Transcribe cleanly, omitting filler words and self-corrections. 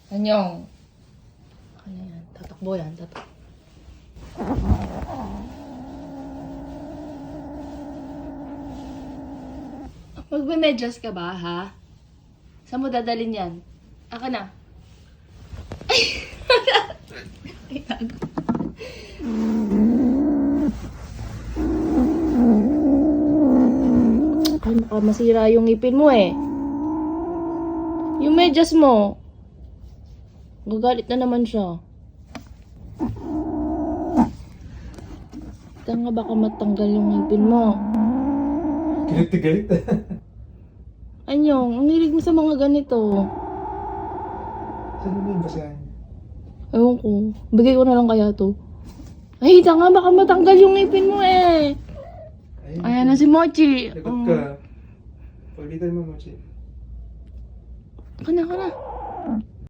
Anyong. Ano yan? Tatakbo yan. Tatakbo. Magme-medyas ka ba, ha? Saan mo dadalhin yan? Aka na. Ay, tago. Ay, baka masira yung ngipin mo eh. Yung medyas mo. Gagalit na naman siya. Tanga, baka matanggal yung ngipin mo. Galit na galit. Anyong, ang hilig mo sa mga ganito. Saan mo yung basahan? Ewan ko. Bigay ko na lang kaya to. Ay, tanga, baka matanggal yung ngipin mo eh. Ayan na si Mochi. Lagot ka. Pagalitan mo, Mochi. Kana.